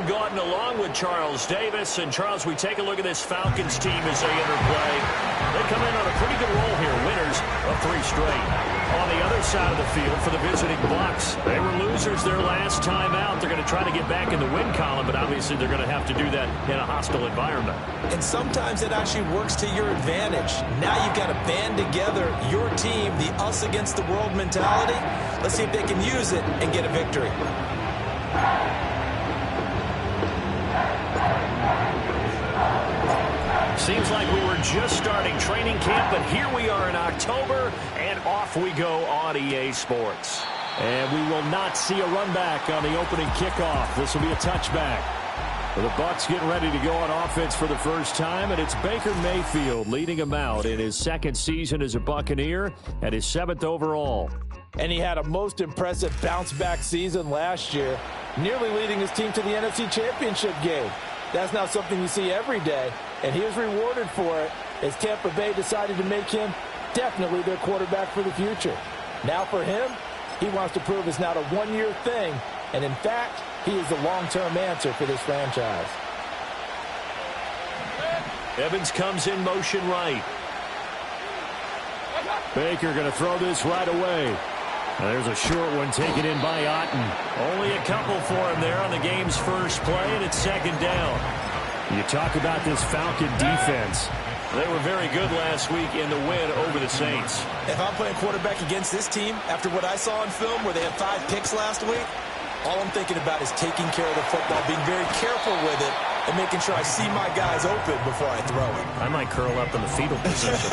Jon Gautin along with Charles Davis. And, Charles, we take a look at this Falcons team as they enter play. They come in on a pretty good roll here, winners of 3 straight. On the other side of the field for the visiting Bucs, they were losers their last time out. They're going to try to get back in the win column, but obviously they're going to have to do that in a hostile environment. And sometimes it actually works to your advantage. Now you've got to band together your team, the us against the world mentality. Let's see if they can use it and get a victory. Seems like we were just starting training camp, but here we are in October, and off we go on EA Sports. And we will not see a run back on the opening kickoff. This will be a touchback. The Bucs getting ready to go on offense for the first time, and it's Baker Mayfield leading him out in his 2nd season as a Buccaneer and his 7th overall. And he had a most impressive bounce-back season last year, nearly leading his team to the NFC Championship game. That's not something you see every day, and he was rewarded for it as Tampa Bay decided to make him definitely their quarterback for the future. Now for him, he wants to prove it's not a one-year thing, and in fact, he is the long-term answer for this franchise. Evans comes in motion right. Baker going to throw this right away. There's a short one taken in by Otten. Only a couple for him there on the game's first play, and it's 2nd down. You talk about this Falcon defense. They were very good last week in the win over the Saints. If I'm playing quarterback against this team, after what I saw on film where they had 5 picks last week, all I'm thinking about is taking care of the football, being very careful with it, and making sure I see my guys open before I throw it. I might curl up in the fetal position.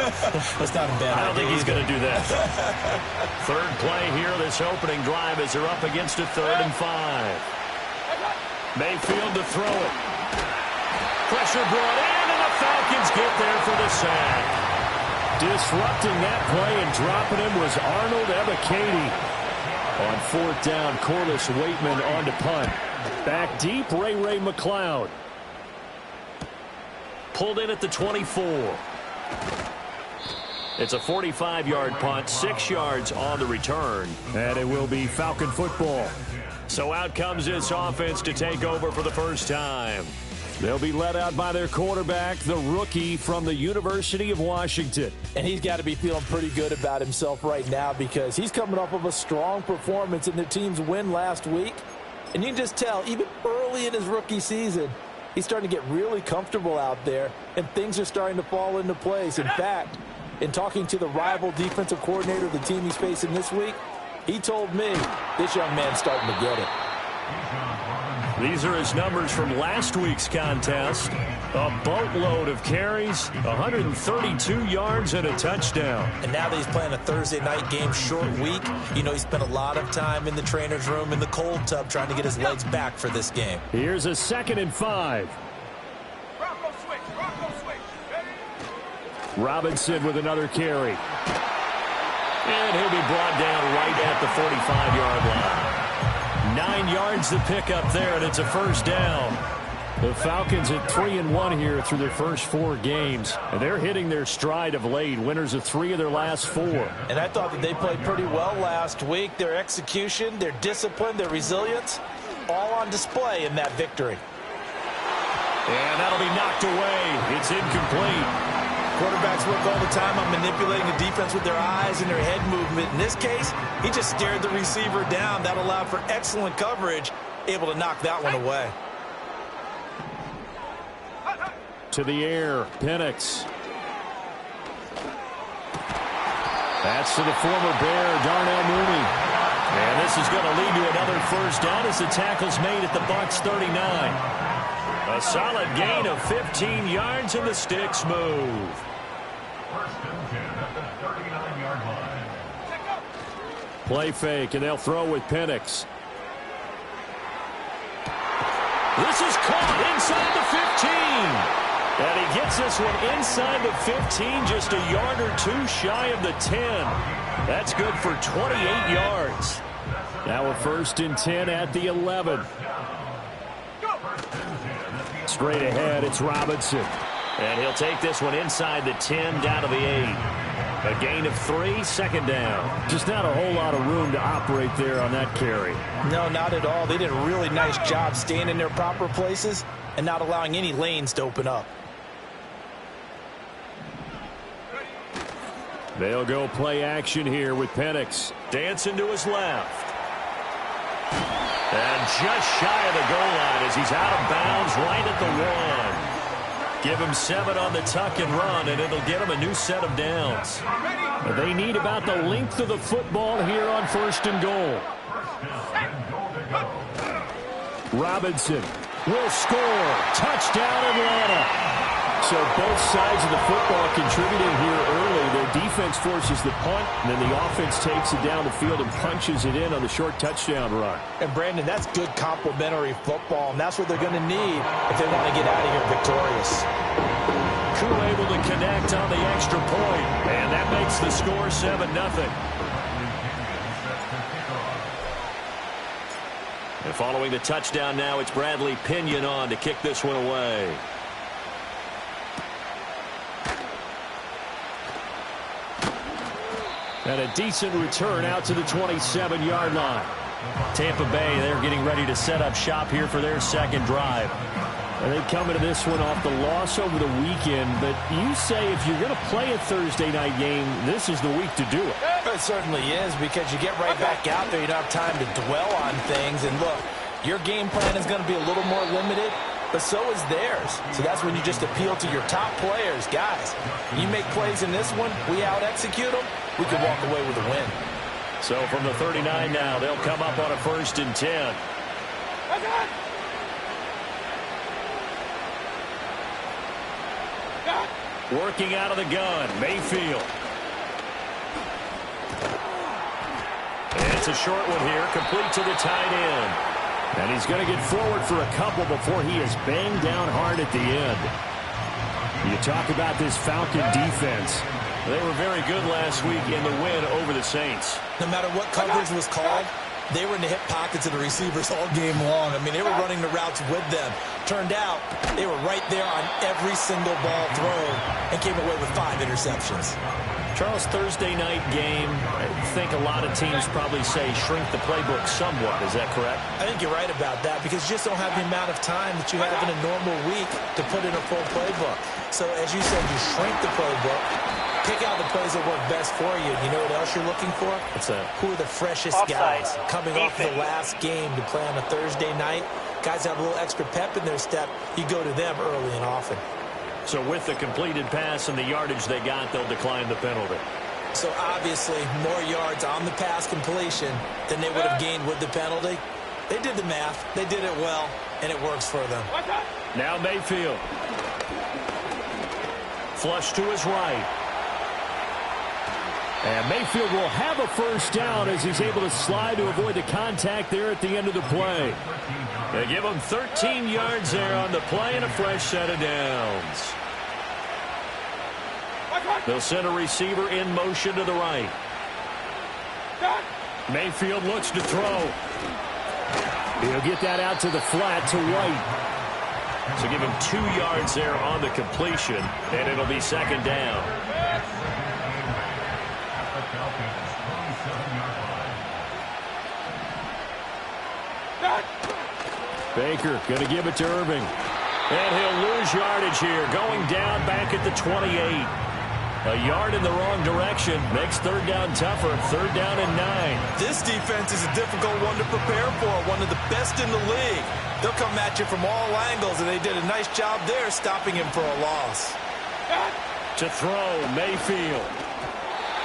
That's not a bad idea. I don't think he's going to do that, though. 3rd play here, this opening drive, as they're up against a 3rd and 5. Mayfield to throw it. Pressure brought in, and the Falcons get there for the sack. Disrupting that play and dropping him was Arnold Ebiketie. On 4th down, Corliss Waitman on to punt. Back deep, Ray McLeod. Pulled in at the 24. It's a 45-yard punt, 6 yards on the return. And it will be Falcon football. So out comes this offense to take over for the first time. They'll be led out by their quarterback, the rookie from the University of Washington. And he's got to be feeling pretty good about himself right now because he's coming off of a strong performance in the team's win last week. And you can just tell, even early in his rookie season, he's starting to get really comfortable out there, and things are starting to fall into place. In fact, in talking to the rival defensive coordinator of the team he's facing this week, he told me this young man's starting to get it. These are his numbers from last week's contest. A boatload of carries, 132 yards and a touchdown. And now that he's playing a Thursday night game, short week, you know he spent a lot of time in the trainer's room in the cold tub trying to get his legs back for this game. Here's a 2nd and 5. Robinson with another carry. And he'll be brought down right at the 45-yard line. 9 yards to pick up there, and it's a 1st down. The Falcons at 3-1 here through their first 4 games. And they're hitting their stride of late, winners of 3 of their last 4. And I thought that they played pretty well last week. Their execution, their discipline, their resilience, all on display in that victory. And that'll be knocked away. It's incomplete. Quarterbacks work all the time on manipulating the defense with their eyes and their head movement. In this case, he just stared the receiver down. That allowed for excellent coverage, able to knock that one away. To the air, Penix. That's to the former Bear, Darnell Mooney. And this is going to lead to another 1st down as the tackle's made at the Bucs 39. A solid gain of 15 yards, and the sticks move. Play fake, and they'll throw with Penix. This is caught inside the 15. And he gets this one inside the 15, just a yard or 2 shy of the 10. That's good for 28 yards. Now a 1st and 10 at the 11. Straight ahead, it's Robinson. And he'll take this one inside the 10, down to the 8. A gain of 3, second down. Just not a whole lot of room to operate there on that carry. No, not at all. They did a really nice job staying in their proper places and not allowing any lanes to open up. They'll go play action here with Penix. Dancing to his left. And just shy of the goal line as he's out of bounds right at the 1. Give him 7 on the tuck and run, and it'll get him a new set of downs. They need about the length of the football here on 1st and goal. Robinson will score. Touchdown, Atlanta. So both sides of the football contributing here early. Their defense forces the punt, and then the offense takes it down the field and punches it in on the short touchdown run. And, Brandon, that's good complementary football, and that's what they're going to need if they want to get out of here victorious. Crew able to connect on the extra point, and that makes the score 7-0. And following the touchdown now, it's Bradley Pinion on to kick this one away. And a decent return out to the 27-yard line. Tampa Bay, they're getting ready to set up shop here for their second drive. And they come into this one off the loss over the weekend. But you say if you're going to play a Thursday night game, this is the week to do it. It certainly is, because you get right back out there. You don't have time to dwell on things. And look, your game plan is going to be a little more limited, but so is theirs. So that's when you just appeal to your top players. Guys, you make plays in this one, we out-execute them, we can walk away with a win. So from the 39 now, they'll come up on a 1st and 10. Working out of the gun, Mayfield. And it's a short one here, complete to the tight end. And he's going to get forward for a couple before he is banged down hard at the end. You talk about this Falcon defense. They were very good last week in the win over the Saints. No matter what coverage was called, they were in the hip pockets of the receivers all game long. I mean, they were running the routes with them. Turned out, they were right there on every single ball thrown and came away with 5 interceptions. Charles, Thursday night game, I think a lot of teams probably say shrink the playbook somewhat. Is that correct? I think you're right about that, because you just don't have the amount of time that you have in a normal week to put in a full playbook. So, as you said, you shrink the playbook, pick out the plays that work best for you. You know what else you're looking for? What's that? Who are the freshest guys coming off the last game to play on a Thursday night? Guys have a little extra pep in their step. You go to them early and often. So with the completed pass and the yardage they got, they'll decline the penalty. So obviously more yards on the pass completion than they would have gained with the penalty. They did the math. They did it well, and it works for them. Now Mayfield. Flush to his right. And Mayfield will have a first down as he's able to slide to avoid the contact there at the end of the play. They give him 13 yards there on the play and a fresh set of downs. They'll send a receiver in motion to the right. Mayfield looks to throw. He'll get that out to the flat to White. So give him 2 yards there on the completion, and it'll be second down. Baker going to give it to Irving. And he'll lose yardage here, going down back at the 28. A yard in the wrong direction makes third down tougher. 3rd down and 9. This defense is a difficult one to prepare for, one of the best in the league. They'll come at you from all angles, and they did a nice job there stopping him for a loss. To throw, Mayfield.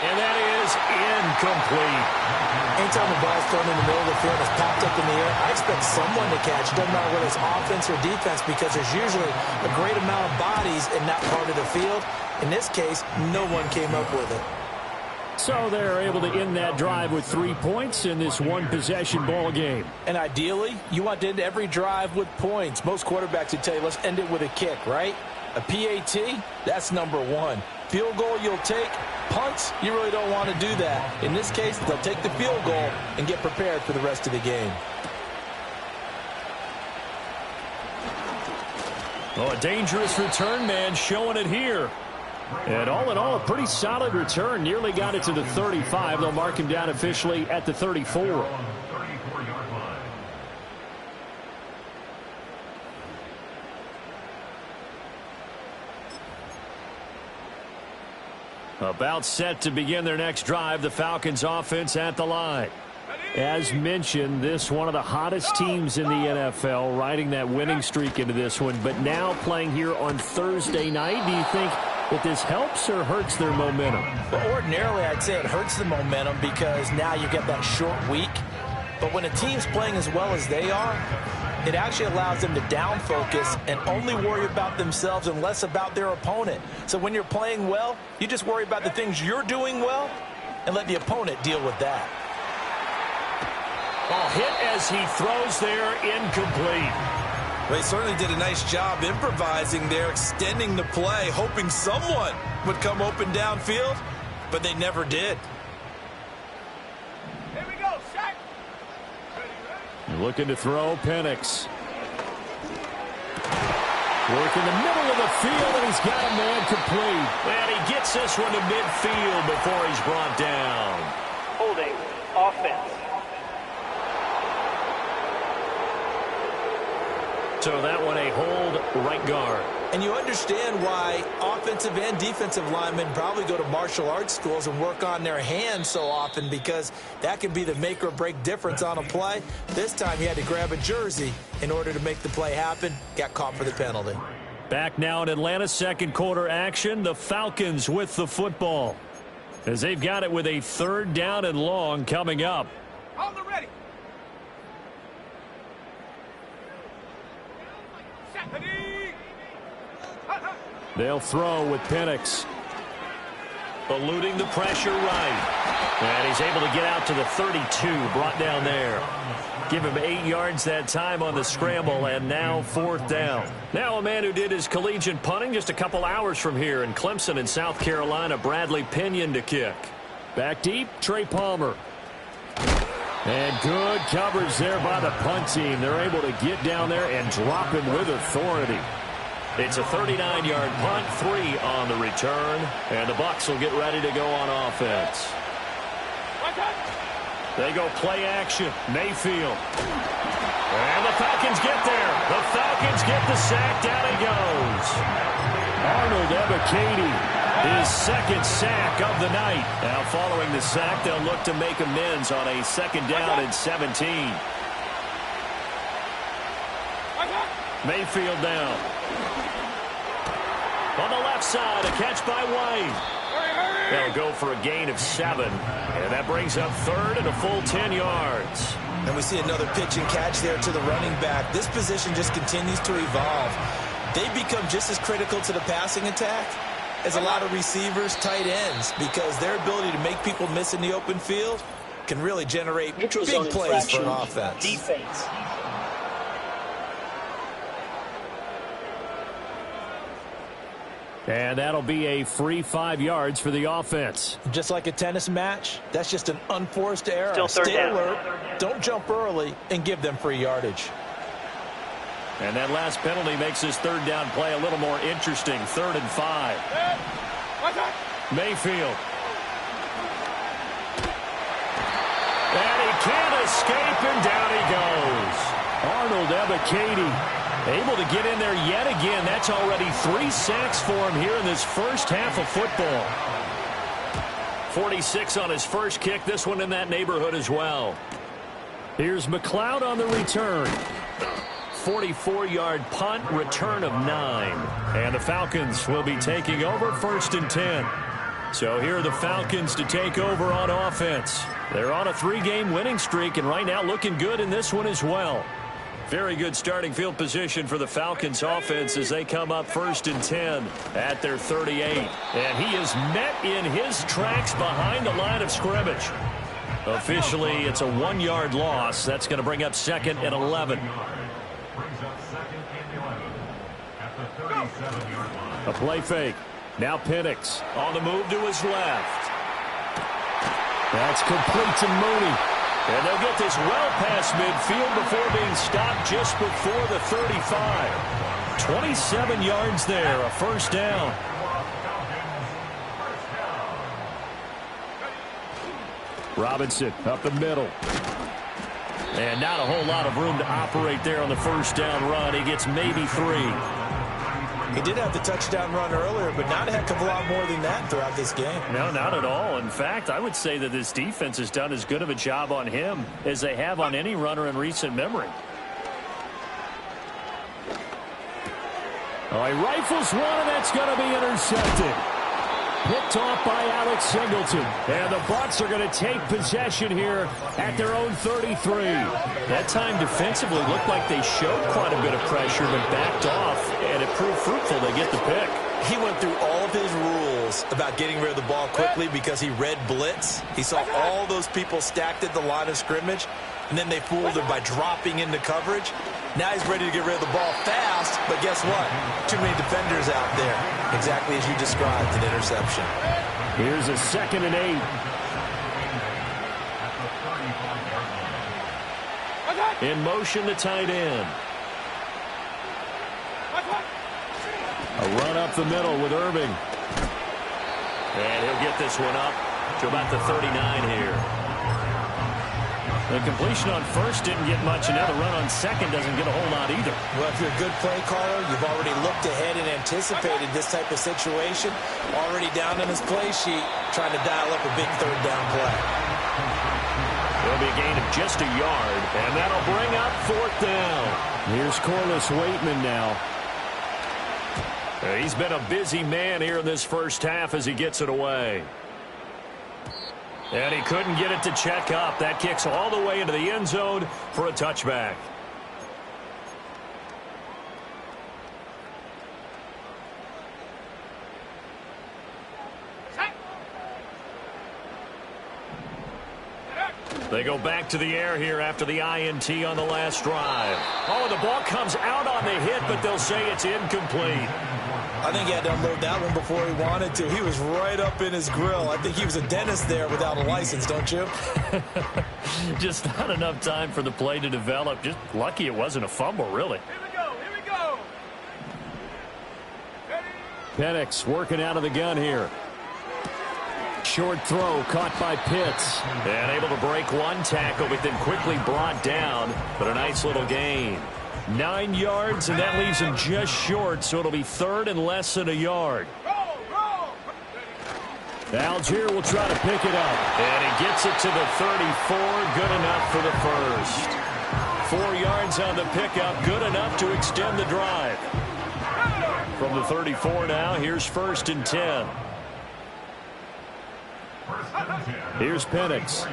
And that is incomplete. Anytime the ball's thrown in the middle of the field, it's popped up in the air, I expect someone to catch. It doesn't matter whether it's offense or defense, because there's usually a great amount of bodies in that part of the field. In this case, no one came up with it. So they're able to end that drive with 3 points in this one-possession ball game. And ideally, you want to end every drive with points. Most quarterbacks would tell you, let's end it with a kick, right? A PAT, that's number 1. Field goal you'll take. Punts, you really don't want to do that. In this case, they'll take the field goal and get prepared for the rest of the game. Oh, a dangerous return man showing it here. And all in all, a pretty solid return. Nearly got it to the 35. They'll mark him down officially at the 34. About set to begin their next drive. The Falcons offense at the line. As mentioned, this one of the hottest teams in the NFL, riding that winning streak into this one. But now playing here on Thursday night, do you think that this helps or hurts their momentum? Well, ordinarily, I'd say it hurts the momentum because now you get that short week. But when a team's playing as well as they are, it actually allows them to down focus and only worry about themselves and less about their opponent. So when you're playing well, you just worry about the things you're doing well and let the opponent deal with that. Ball hit as he throws there, incomplete. They certainly did a nice job improvising there, extending the play, hoping someone would come open downfield, but they never did. Here we go, Shaq. Looking to throw, Penix. Work in the middle of the field, and he's got a man complete. And he gets this one to midfield before he's brought down. Holding offense. So that one a hold right guard. And you understand why offensive and defensive linemen probably go to martial arts schools and work on their hands so often, because that can be the make or break difference on a play. This time he had to grab a jersey in order to make the play happen. Got caught for the penalty. Back now in Atlanta, second quarter action. The Falcons with the football as they've got it with a 3rd down and long coming up. On the ready. They'll throw with Penix. Eluding the pressure right. And he's able to get out to the 32, brought down there. Give him 8 yards that time on the scramble, and now 4th down. Now a man who did his collegiate punting just a couple hours from here in Clemson in South Carolina, Bradley Pinion to kick. Back deep, Trey Palmer. And good coverage there by the punt team. They're able to get down there and drop him with authority. It's a 39-yard punt, 3 on the return, and the Bucs will get ready to go on offense. They go play action. Mayfield. And the Falcons get there. The Falcons get the sack. Down he goes. Arnold Ebiketie, his 2nd sack of the night. Now following the sack, they'll look to make amends on a 2nd down and 17. Mayfield down. On the left side, a catch by White. They'll go for a gain of 7. And that brings up 3rd and a full 10 yards. And we see another pitch and catch there to the running back. This position just continues to evolve. They become just as critical to the passing attack as a lot of receivers, tight ends, because their ability to make people miss in the open field can really generate big plays for an offense. Defense. and that'll be a free 5 yards for the offense. Just like a tennis match, that's just an unforced error. Still third Stay down. alert, don't jump early, and give them free yardage. And that last penalty makes this third down play a little more interesting. 3rd and 5. Mayfield. And he can't escape, and down he goes. Arnold Ebiketie able to get in there yet again. That's already 3 sacks for him here in this first half of football. 46 on his first kick. This one in that neighborhood as well. Here's McLeod on the return. 44-yard punt, return of 9. And the Falcons will be taking over 1st and 10. So here are the Falcons to take over on offense. They're on a 3-game winning streak, and right now looking good in this one as well. Very good starting field position for the Falcons offense as they come up 1st and 10 at their 38. And he is met in his tracks behind the line of scrimmage. Officially, it's a 1-yard loss. That's going to bring up 2nd and 11. A play fake. Now Penix on the move to his left. That's complete to Mooney. And they'll get this well past midfield before being stopped just before the 35. 27 yards there, a 1st down. Robinson up the middle. And not a whole lot of room to operate there on the first down run. He gets maybe 3. He did have the touchdown run earlier, but not a heck of a lot more than that throughout this game. No, not at all. In fact, I would say that this defense has done as good of a job on him as they have on any runner in recent memory. Oh, he rifles one, and that's going to be intercepted. Picked off by Alex Singleton. And the Bucs are going to take possession here at their own 33. That time defensively looked like they showed quite a bit of pressure but backed off, and it proved fruitful. They get the pick. He went through all of his rules about getting rid of the ball quickly because he read blitz. He saw all those people stacked at the line of scrimmage, and then they fooled him by dropping into coverage. Now he's ready to get rid of the ball fast, but guess what? Too many defenders out there. Exactly as you described, an interception. Here's a 2nd and 8. In motion, the tight end. A run up the middle with Irving. And he'll get this one up to about the 39 here. The completion on first didn't get much, and now the run on second doesn't get a whole lot either. Well, if you're a good play caller, you've already looked ahead and anticipated this type of situation. Already down on his play sheet, trying to dial up a big third down play. It'll be a gain of just a yard, and that'll bring up 4th down. Here's Corliss Waitman now. He's been a busy man here in this first half as he gets it away. And he couldn't get it to check up. That kicks all the way into the end zone for a touchback. They go back to the air here after the INT on the last drive. Oh, the ball comes out on the hit, but they'll say it's incomplete. I think he had to unload that one before he wanted to. He was right up in his grill. I think he was a dentist there without a license, don't you? Just not enough time for the play to develop. Just lucky it wasn't a fumble, really. Here we go. Here we go. Penix working out of the gun here. Short throw caught by Pitts. And able to break one tackle, but then quickly brought down. But a nice little gain. 9 yards, and that leaves him just short, so it'll be 3rd and less than a yard. Algier will try to pick it up. And he gets it to the 34. Good enough for the first. 4 yards on the pickup. Good enough to extend the drive. From the 34 now, here's 1st and 10. Here's Penix.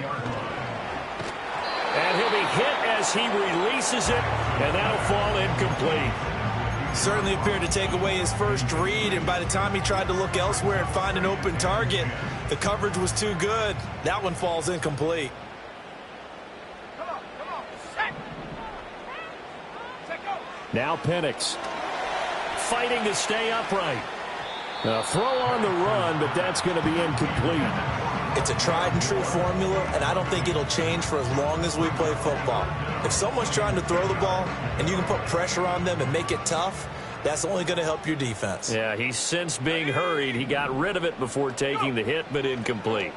And he'll be hit as he releases it, and that'll fall incomplete. Certainly appeared to take away his first read, and by the time he tried to look elsewhere and find an open target, the coverage was too good. That one falls incomplete. Come on. Set. Set, go. Now Penix. Fighting to stay upright. A throw on the run, but that's going to be incomplete. It's a tried-and-true formula, and I don't think it'll change for as long as we play football. If someone's trying to throw the ball and you can put pressure on them and make it tough, that's only going to help your defense. Yeah, he's since being hurried. He got rid of it before taking the hit, but incomplete.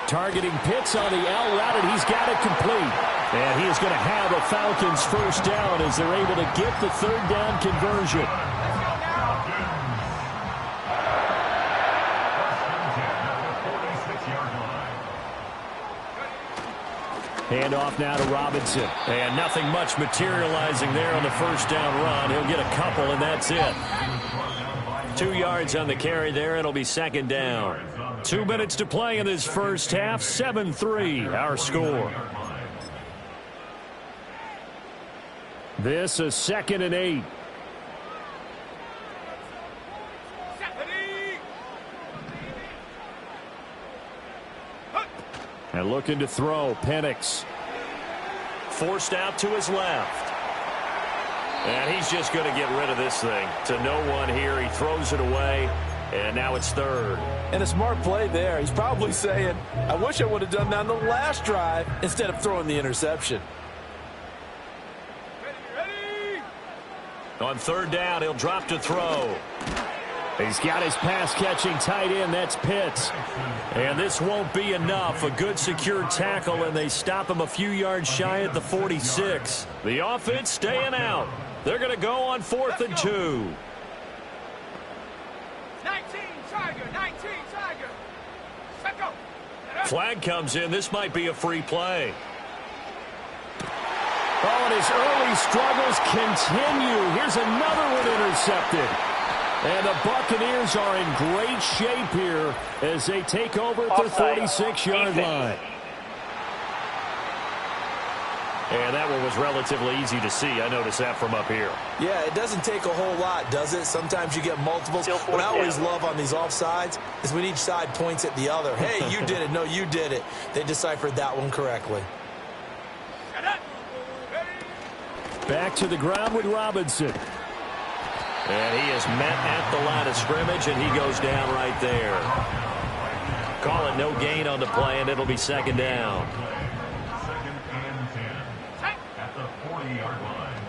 Targeting Pitts on the L route, and he's got it complete. And he is going to have a Falcons first down as they're able to get the 3rd down conversion. Hand off now to Robinson. And nothing much materializing there on the first down run. He'll get a couple, and that's it. 2 yards on the carry there. It'll be 2nd down. 2 minutes to play in this first half. 7-3, our score. This is 2nd and 8. And looking to throw, Penix. Forced out to his left. And he's just going to get rid of this thing. To no one here. He throws it away. And now it's 3rd. And a smart play there. He's probably saying, I wish I would have done that on the last drive instead of throwing the interception. Ready. On 3rd down, he'll drop to throw. He's got his pass-catching tight end. That's Pitts. And this won't be enough. A good secure tackle, and they stop him a few yards shy at the 46. The offense staying out. They're going to go on 4th and 2. 19 Tiger, 19 Tiger. Set go. Flag comes in. This might be a free play. Oh, and his early struggles continue. Here's another one intercepted. And the Buccaneers are in great shape here as they take over at their 46-yard line. And that one was relatively easy to see. I noticed that from up here. Yeah, it doesn't take a whole lot, does it? Sometimes you get multiples. What I always love on these offsides is when each side points at the other. Hey, you did it. No, you did it. They deciphered that one correctly. Back to the ground with Robinson. And he is met at the line of scrimmage, and he goes down right there. Call it no gain on the play, and it'll be 2nd down. At the 40-yard line.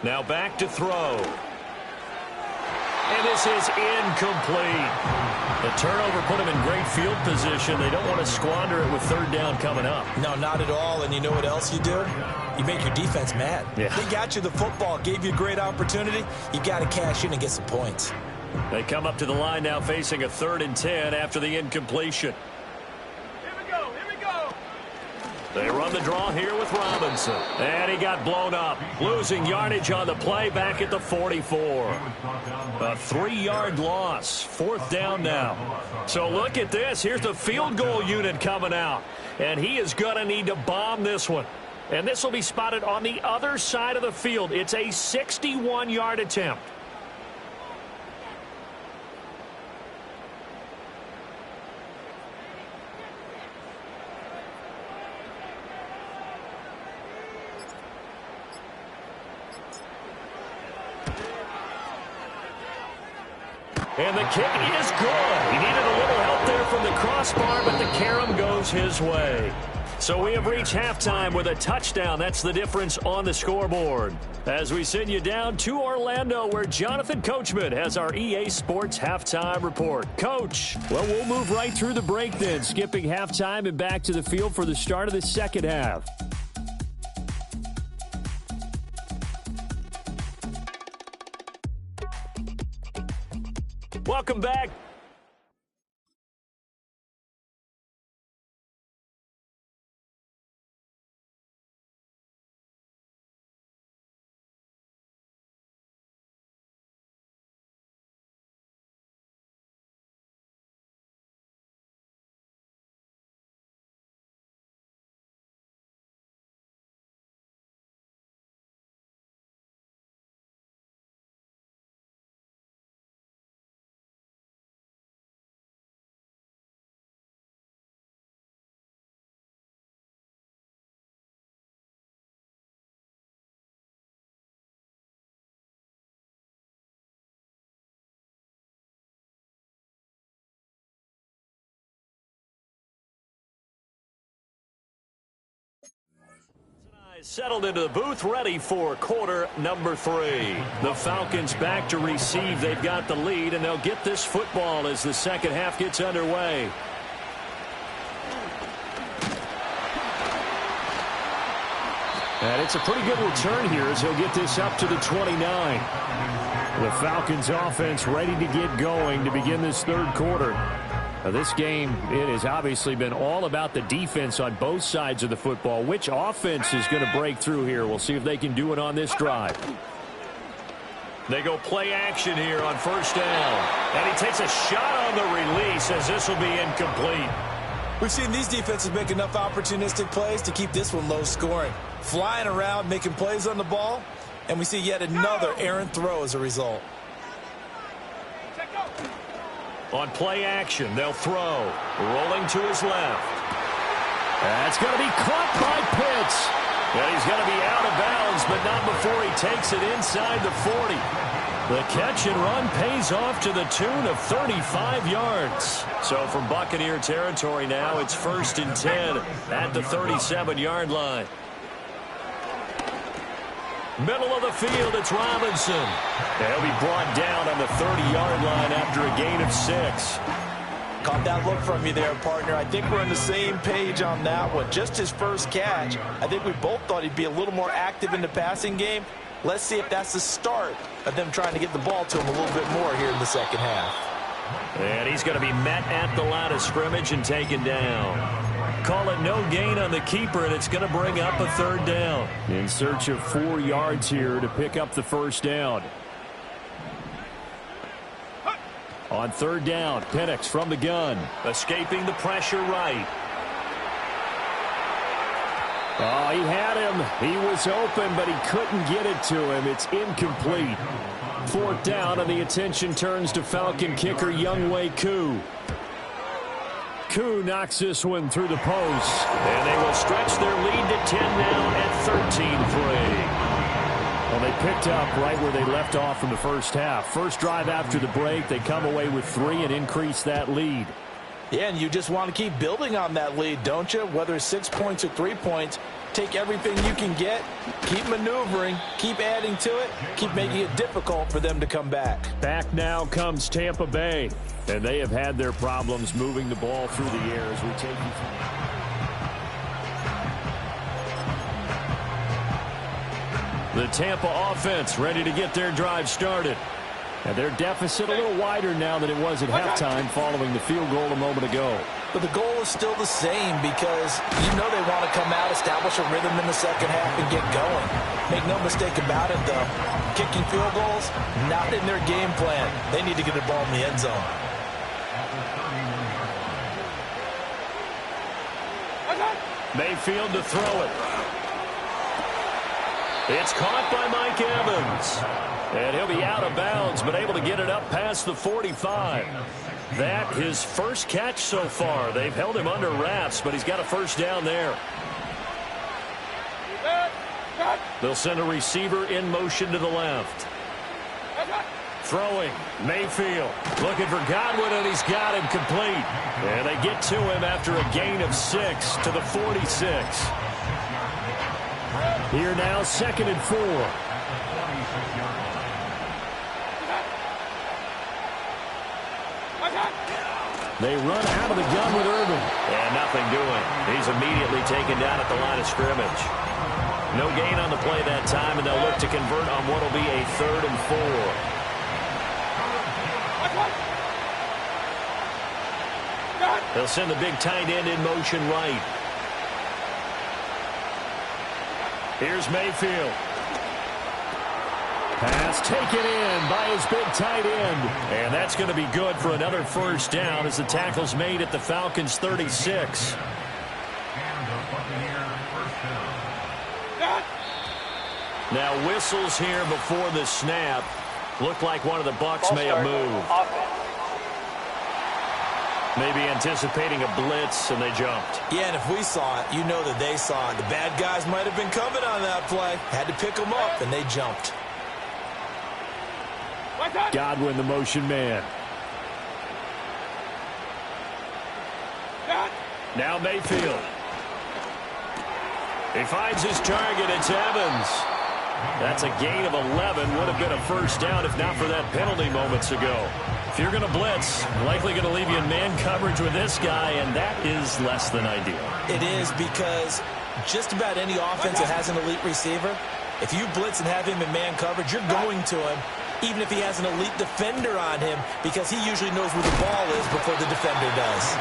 Now back to throw. And this is incomplete. The turnover put him in great field position. They don't want to squander it with 3rd down coming up. No, not at all. And you know what else you do? You make your defense mad. Yeah. They got you the football, gave you a great opportunity. You got to cash in and get some points. They come up to the line now facing a 3rd and 10 after the incompletion. Here we go, here we go. They run the draw here with Robinson. And he got blown up. Losing yardage on the play back at the 44. A 3-yard loss. 4th down now. So look at this. Here's the field goal unit coming out. And he is going to need to bomb this one. And this will be spotted on the other side of the field. It's a 61-yard attempt. And the kick is good. He needed a little help there from the crossbar, but the carom goes his way. So we have reached halftime with a touchdown. That's the difference on the scoreboard. As we send you down to Orlando, where Jonathan Coachman has our EA Sports halftime report. Coach. Well, we'll move right through the break then, skipping halftime and back to the field for the start of the 2nd half. Welcome back. Settled into the booth, ready for quarter number 3. The Falcons back to receive. They've got the lead, and they'll get this football as the 2nd half gets underway. And it's a pretty good return here as he'll get this up to the 29. The Falcons offense ready to get going to begin this 3rd quarter. Now, this game, it has obviously been all about the defense on both sides of the football. Which offense is going to break through here? We'll see if they can do it on this drive. They go play action here on 1st down. And he takes a shot on the release as this will be incomplete. We've seen these defenses make enough opportunistic plays to keep this one low scoring. Flying around, making plays on the ball, and we see yet another errant throw as a result. On play action, they'll throw. Rolling to his left. That's going to be caught by Pitts. And he's going to be out of bounds, but not before he takes it inside the 40. The catch and run pays off to the tune of 35 yards. So from Buccaneer territory now, it's 1st and 10 at the 37-yard line. Middle of the field, it's Robinson. He'll be brought down on the 30-yard line after a gain of 6. Caught that look from you there, partner. I think we're on the same page on that one. Just his first catch. I think we both thought he'd be a little more active in the passing game. Let's see if that's the start of them trying to get the ball to him a little bit more here in the second half. And he's going to be met at the line of scrimmage and taken down. Call it no gain on the keeper, and it's going to bring up a 3rd down. In search of 4 yards here to pick up the 1st down. On 3rd down, Penix from the gun. Escaping the pressure right. Oh, he had him. He was open, but he couldn't get it to him. It's incomplete. 4th down, and the attention turns to Falcon kicker Younghoe Koo. Koo knocks this one through the post. And they will stretch their lead to 10 now at 13-3. Well, they picked up right where they left off in the first half. First drive after the break, they come away with 3 and increase that lead. Yeah, and you just want to keep building on that lead, don't you? Whether it's 6 points or 3 points, take everything you can get, keep maneuvering, keep adding to it, keep making it difficult for them to come back. Back now comes Tampa Bay, and they have had their problems moving the ball through the air as we take you through. The Tampa offense ready to get their drive started. And their deficit a little wider now than it was at halftime following the field goal a moment ago. But the goal is still the same because you know they want to come out, establish a rhythm in the second half, and get going. Make no mistake about it, though. Kicking field goals, not in their game plan. They need to get the ball in the end zone. Mayfield to throw it. It's caught by Mike Evans. And he'll be out of bounds, but able to get it up past the 45. That his first catch so far. They've held him under wraps, but he's got a 1st down there. They'll send a receiver in motion to the left. Throwing, Mayfield looking for Godwin, and he's got him complete. And they get to him after a gain of 6 to the 46. Here now, 2nd and 4. They run out of the gun with Irvin. And nothing doing. He's immediately taken down at the line of scrimmage. No gain on the play that time, and they'll look to convert on what will be a 3rd and 4. They'll send the big tight end in motion right. Here's Mayfield. Pass taken in by his big tight end. And that's going to be good for another 1st down as the tackle's made at the Falcons' 36. Now whistles here before the snap. Looked like one of the Bucs may have moved. Maybe anticipating a blitz, and they jumped. Yeah, and if we saw it, you know that they saw it. The bad guys might have been coming on that play. Had to pick them up, and they jumped. Godwin, the motion man. Now Mayfield. He finds his target. It's Evans. That's a gain of 11. Would have been a 1st down if not for that penalty moments ago. If you're going to blitz, likely going to leave you in man coverage with this guy, and that is less than ideal. It is because just about any offense that has an elite receiver, if you blitz and have him in man coverage, you're going to him, even if he has an elite defender on him, because he usually knows where the ball is before the defender does.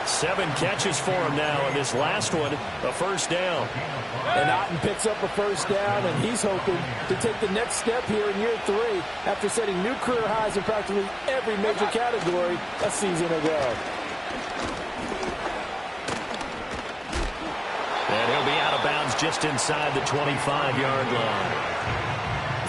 7 catches for him now, and this last one, a 1st down. And Otten picks up a 1st down, and he's hoping to take the next step here in year 3 after setting new career highs in practically every major category a season ago. And he'll be out of bounds just inside the 25-yard line.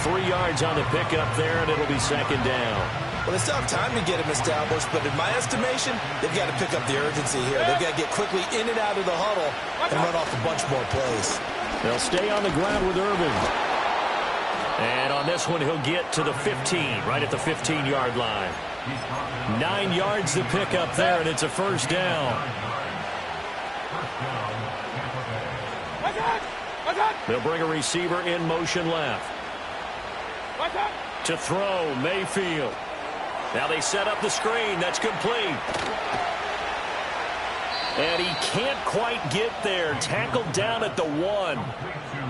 3 yards on the pickup there, and it'll be 2nd down. Well, they still have time to get him established, but in my estimation, they've got to pick up the urgency here. They've got to get quickly in and out of the huddle and run off a bunch more plays. They'll stay on the ground with Irvin. And on this one, he'll get to the 15, right at the 15-yard line. 9 yards to pick up there, and it's a 1st down. They'll bring a receiver in motion left. To throw, Mayfield. Now they set up the screen. That's complete. And he can't quite get there. Tackled down at the 1.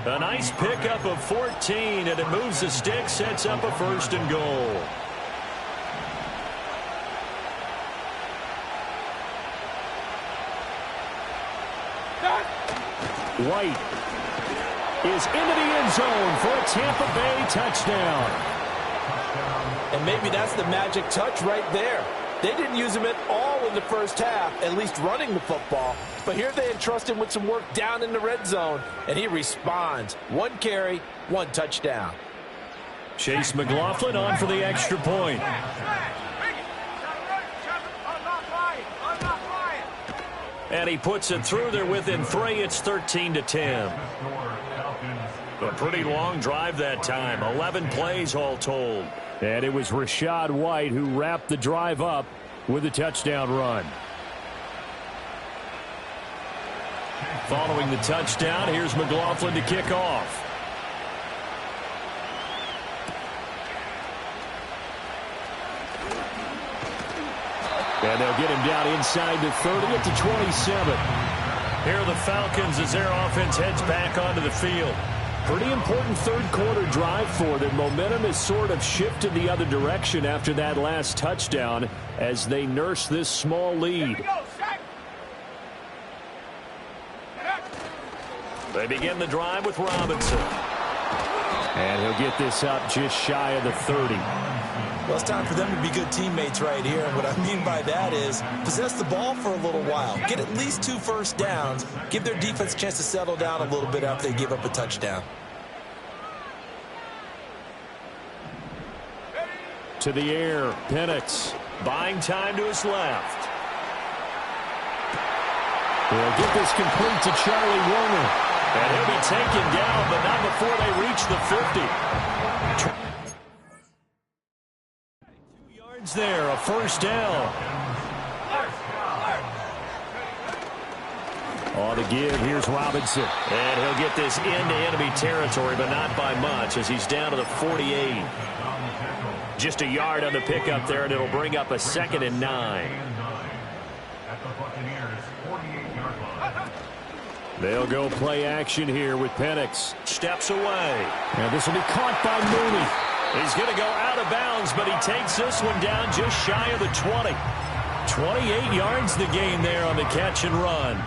A nice pickup of 14, and it moves the stick, sets up a 1st and goal. White is into the end zone for a Tampa Bay touchdown. And maybe that's the magic touch right there. They didn't use him at all in the first half, at least running the football. But here they entrust him with some work down in the red zone, and he responds. 1 carry, 1 touchdown. Chase McLaughlin on for the extra point. And he puts it through there within 3. It's 13-10. A pretty long drive that time. 11 plays all told. And it was Rachaad White who wrapped the drive up with a touchdown run. Following the touchdown, here's McLaughlin to kick off. And they'll get him down inside the 30 at the 27. Here are the Falcons as their offense heads back onto the field. Pretty important third-quarter drive for them. Momentum has sort of shifted the other direction after that last touchdown as they nurse this small lead. They begin the drive with Robinson. And he'll get this up just shy of the 30. Well, it's time for them to be good teammates right here. And what I mean by that is possess the ball for a little while. Get at least 2 first downs. Give their defense a chance to settle down a little bit after they give up a touchdown. To the air, Penix. Buying time to his left. They'll get this complete to Charlie Warner. And he'll be taken down, but not before they reach the 50. 2 yards there, a 1st down. On the give, here's Robinson. And he'll get this into enemy territory, but not by much as he's down to the 48. Just a yard on the pickup there, and it'll bring up a 2nd and 9. They'll go play action here with Penix. Steps away. And this will be caught by Mooney. He's going to go out of bounds, but he takes this one down just shy of the 20. 28 yards the gain there on the catch and run.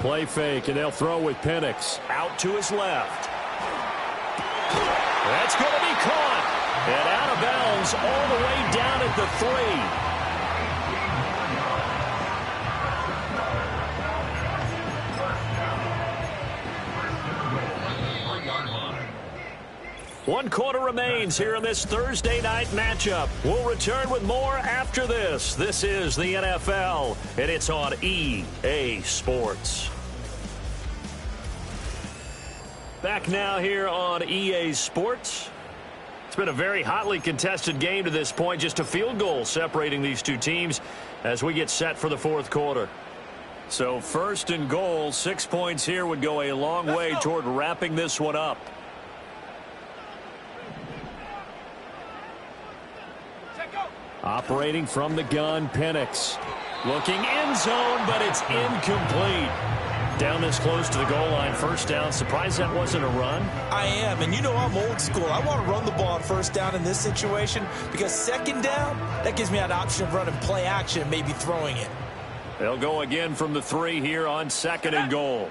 Play fake, and they'll throw with Penix. Out to his left. That's going to be caught. And out of bounds all the way down at the 3. One quarter remains here in this Thursday night matchup. We'll return with more after this. This is the NFL, and it's on EA Sports. Back now here on EA Sports. It's been a very hotly contested game to this point. Just a field goal separating these two teams as we get set for the 4th quarter. So 1st and goal, 6 points here would go a long way toward wrapping this one up. Operating from the gun, Penix. Looking end zone, but it's incomplete. Down this close to the goal line, 1st down. Surprised that wasn't a run? I am, and you know I'm old school. I want to run the ball on 1st down in this situation because 2nd down, that gives me an option of running play action and maybe throwing it. They'll go again from the 3 here on 2nd and goal.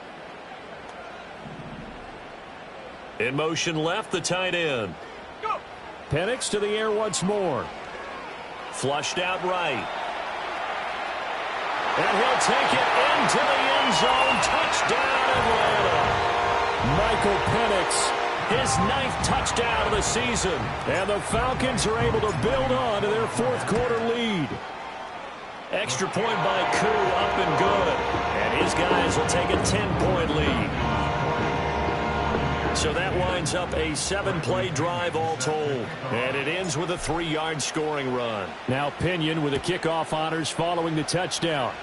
In motion left, the tight end. Penix to the air once more. Flushed out right. And he'll take it into the end zone. Touchdown, Atlanta. Michael Penix, his 9th touchdown of the season. And the Falcons are able to build on to their 4th quarter lead. Extra point by Koo, up and good. And his guys will take a 10-point lead. So that winds up a 7-play drive all told. And it ends with a 3-yard scoring run. Now Pinion with the kickoff honors following the touchdown.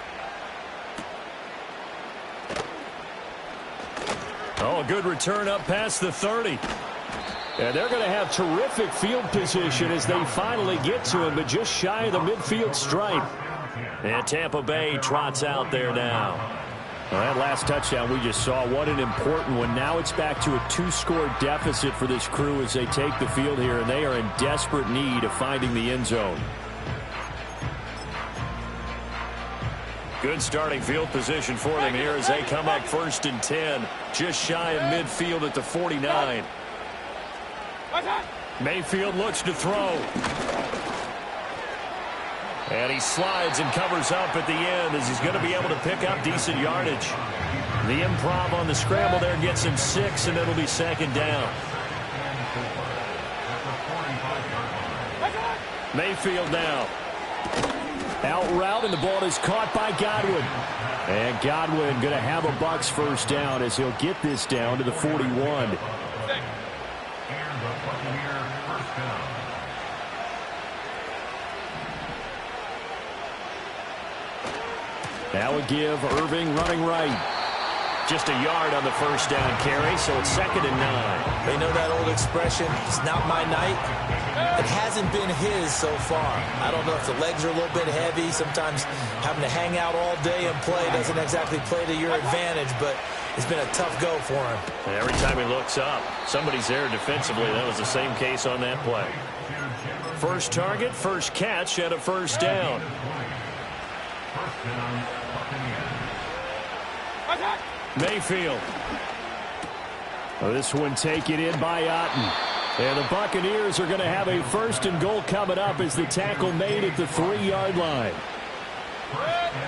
Oh, a good return up past the 30. And they're going to have terrific field position as they finally get to him, but just shy of the midfield stripe. And Tampa Bay trots out there now. Well, that last touchdown we just saw, what an important one. Now it's back to a 2-score deficit for this crew as they take the field here, and they are in desperate need of finding the end zone. Good starting field position for them here as they come up 1st and 10, just shy of midfield at the 49. Mayfield looks to throw. And he slides and covers up at the end as he's going to be able to pick up decent yardage. The improv on the scramble there gets him 6, and it'll be 2nd down. Mayfield now. Out route, and the ball is caught by Godwin. And Godwin going to have a Bucs 1st down as he'll get this down to the 41. Now a give, Irving running right. Just a yard on the 1st down carry, so it's 2nd and 9. They know that old expression, it's not my night. It hasn't been his so far. I don't know if the legs are a little bit heavy. Sometimes having to hang out all day and play doesn't exactly play to your advantage, but it's been a tough go for him. And every time he looks up, somebody's there defensively. That was the same case on that play. First target, first catch, and a 1st down. Mayfield. This one taken in by Otten. And the Buccaneers are going to have a 1st and goal coming up as the tackle made at the 3-yard line.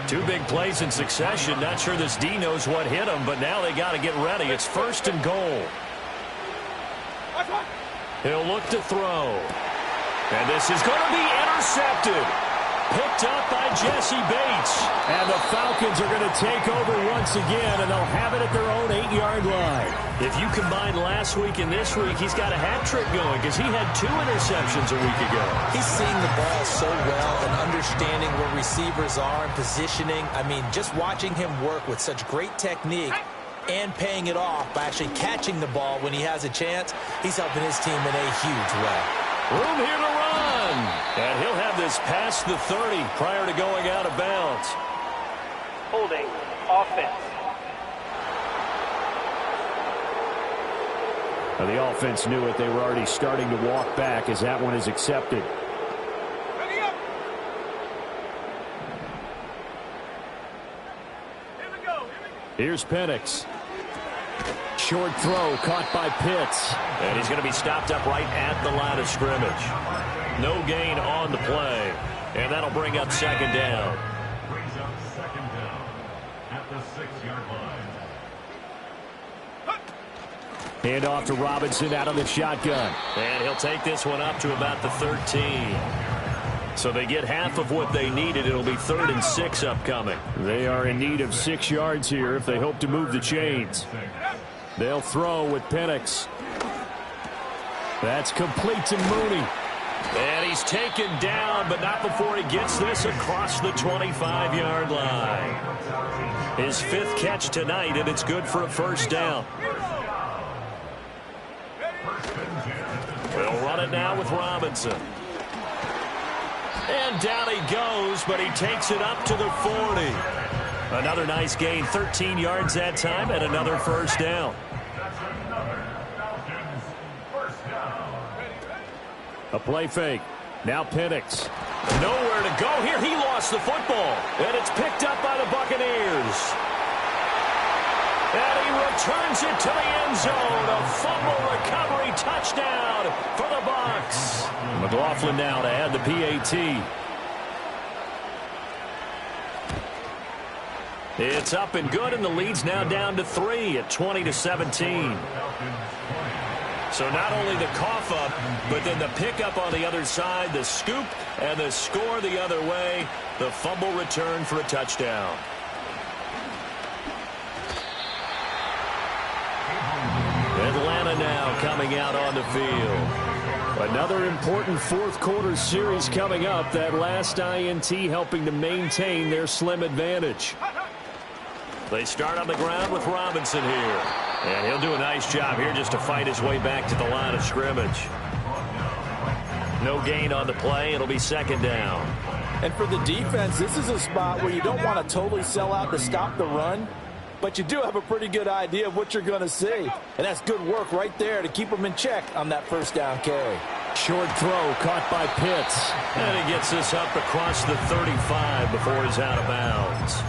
2 big plays in succession. Not sure this D knows what hit him, but now they got to get ready. It's 1st and goal. He'll look to throw. And this is going to be intercepted. Picked up by Jesse Bates. And the Falcons are going to take over once again, and they'll have it at their own 8-yard line. If you combine last week and this week, he's got a hat trick going because he had 2 interceptions a week ago. He's seeing the ball so well and understanding where receivers are and positioning. I mean, just watching him work with such great technique and paying it off by actually catching the ball when he has a chance, he's helping his team in a huge way. Room here to run. And he'll have this past the 30 prior to going out of bounds. Holding offense. Now the offense knew it. They were already starting to walk back as that one is accepted. Ready up. Here we go. Here's Penix. Short throw caught by Pitts. And he's going to be stopped up right at the line of scrimmage. No gain on the play. And that'll bring up 2nd down. Brings up 2nd down at the 6-yard line. Hand off to Robinson out of the shotgun. And he'll take this one up to about the 13. So they get half of what they needed. It'll be 3rd and 6 upcoming. They are in need of 6 yards here if they hope to move the chains. They'll throw with Penix. That's complete to Mooney. And he's taken down, but not before he gets this across the 25-yard line. His 5th catch tonight, and it's good for a 1st down. We'll run it now with Robinson. And down he goes, but he takes it up to the 40. Another nice gain, 13 yards that time, and another 1st down. A play fake. Now Penix. Nowhere to go here. He lost the football, and it's picked up by the Buccaneers. And he returns it to the end zone. A fumble recovery touchdown for the Bucs. McLaughlin now to add the PAT. It's up and good, and the lead's now down to 3 at 20-17. So not only the cough up, but then the pickup on the other side, the scoop, and the score the other way. The fumble return for a touchdown. Atlanta now coming out on the field. Another important 4th quarter series coming up. That last INT helping to maintain their slim advantage. They start on the ground with Robinson here. And he'll do a nice job here just to fight his way back to the line of scrimmage. No gain on the play. It'll be second down. And for the defense, this is a spot where you don't want to totally sell out to stop the run, but you do have a pretty good idea of what you're going to see. And that's good work right there to keep them in check on that first down carry. Short throw caught by Pitts. And he gets this up across the 35 before he's out of bounds.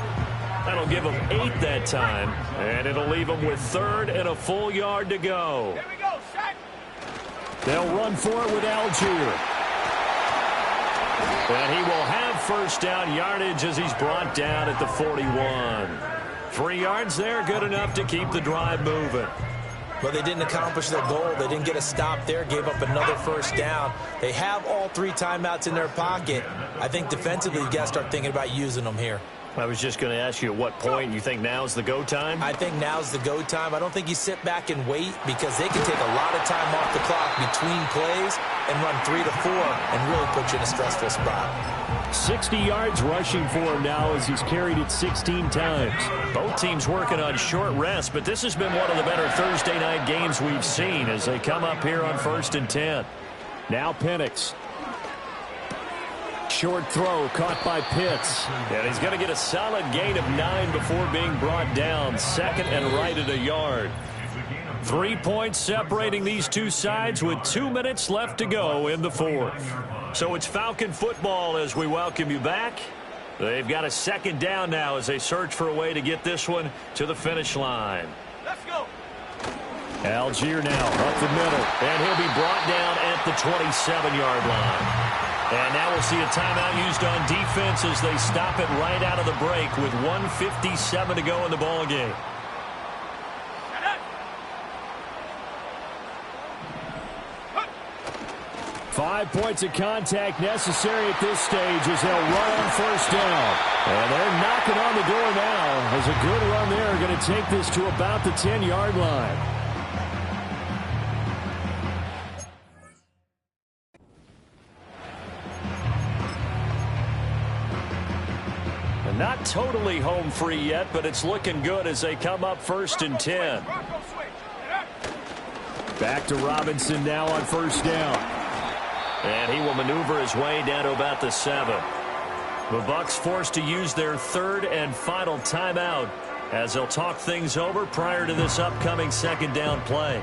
That'll give him 8 that time, and it'll leave him with 3rd and a full yard to go. Here we go, set. They'll run for it with Algier. And he will have first down yardage as he's brought down at the 41. 3 yards there, good enough to keep the drive moving. But they didn't accomplish their goal. They didn't get a stop there, gave up another first down. They have all 3 timeouts in their pocket. I think defensively you got to start thinking about using them here. I was just going to ask you at what point you think now's the go time? I think now's the go time. I don't think you sit back and wait because they can take a lot of time off the clock between plays and run 3 to 4 and really put you in a stressful spot. 60 yards rushing for him now as he's carried it 16 times. Both teams working on short rest, but this has been one of the better Thursday night games we've seen as they come up here on 1st and 10. Now Penix. Short throw caught by Pitts. And he's going to get a solid gain of 9 before being brought down. 2nd and right at a yard. 3 points separating these two sides with 2 minutes left to go in the 4th. So it's Falcon football as we welcome you back. They've got a 2nd down now as they search for a way to get this one to the finish line. Let's go. Algier now up the middle. And he'll be brought down at the 27-yard line. And now we'll see a timeout used on defense as they stop it right out of the break with 1:57 to go in the ball game. 5 points of contact necessary at this stage as they'll run on first down. And they're knocking on the door now as a good run there going to take this to about the 10-yard line. And not totally home free yet, but it's looking good as they come up 1st and 10. Back to Robinson now on first down. And he will maneuver his way down to about the 7. The Bucs forced to use their 3rd and final timeout as they'll talk things over prior to this upcoming 2nd down play.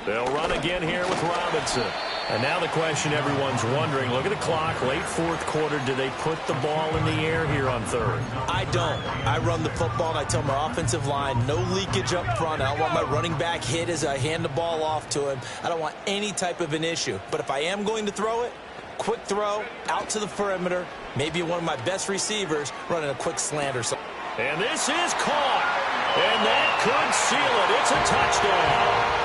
They'll run again here with Robinson. And now the question everyone's wondering, look at the clock, late 4th quarter, do they put the ball in the air here on 3rd? I don't. I run the football and I tell my offensive line, no leakage up front. I don't want my running back hit as I hand the ball off to him. I don't want any type of an issue. But if I am going to throw it, quick throw, out to the perimeter, maybe one of my best receivers running a quick slant or something. And this is caught. And that could seal it. It's a touchdown.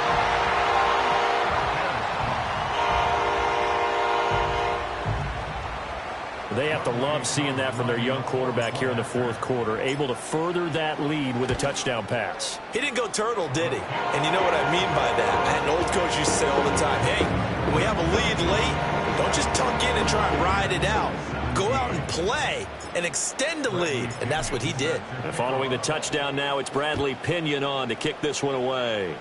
They have to love seeing that from their young quarterback here in the 4th quarter, able to further that lead with a touchdown pass. He didn't go turtle, did he? And you know what I mean by that. I had an old coach used to say all the time, hey, when we have a lead late, don't just tuck in and try and ride it out. Go out and play and extend the lead. And that's what he did. And following the touchdown now, it's Bradley Pinion on to kick this one away.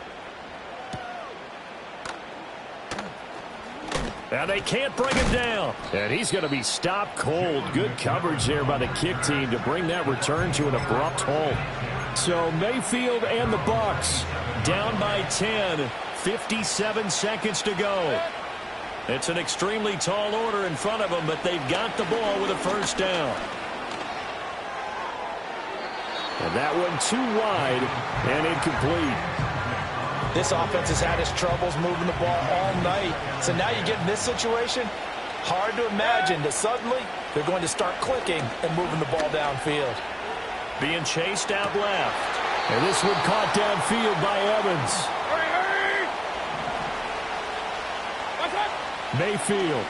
And they can't bring him down. And he's going to be stopped cold. Good coverage there by the kick team to bring that return to an abrupt halt. So Mayfield and the Bucs down by 10, 57 seconds to go. It's an extremely tall order in front of them, but they've got the ball with a first down. And that one too wide and incomplete. This offense has had its troubles moving the ball all night. So now you get in this situation, hard to imagine that suddenly they're going to start clicking and moving the ball downfield. Being chased out left. And this one caught downfield by Evans. Hurry, hurry! What's up? Mayfield.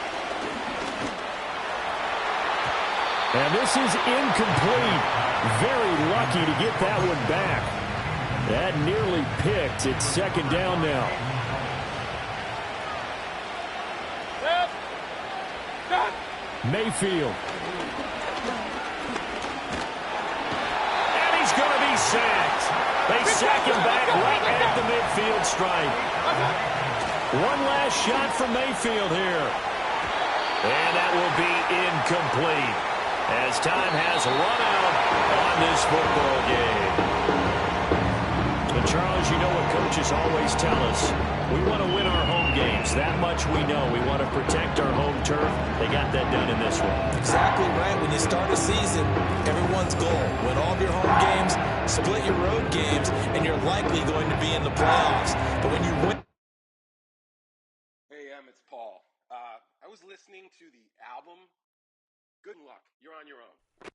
And this is incomplete. Very lucky to get that one back. That nearly picked. It's 2nd down now. Mayfield. And he's going to be sacked. They sack him back right at the midfield stripe. One last shot for Mayfield here. And that will be incomplete as time has run out on this football game. And Charles, you know what coaches always tell us. We want to win our home games. That much we know. We want to protect our home turf. They got that done in this one. Exactly right. When you start a season, everyone's goal: win all of your home games, split your road games, and you're likely going to be in the playoffs. But when you win... Hey, it's Paul. I was listening to the album. Good luck. You're on your own.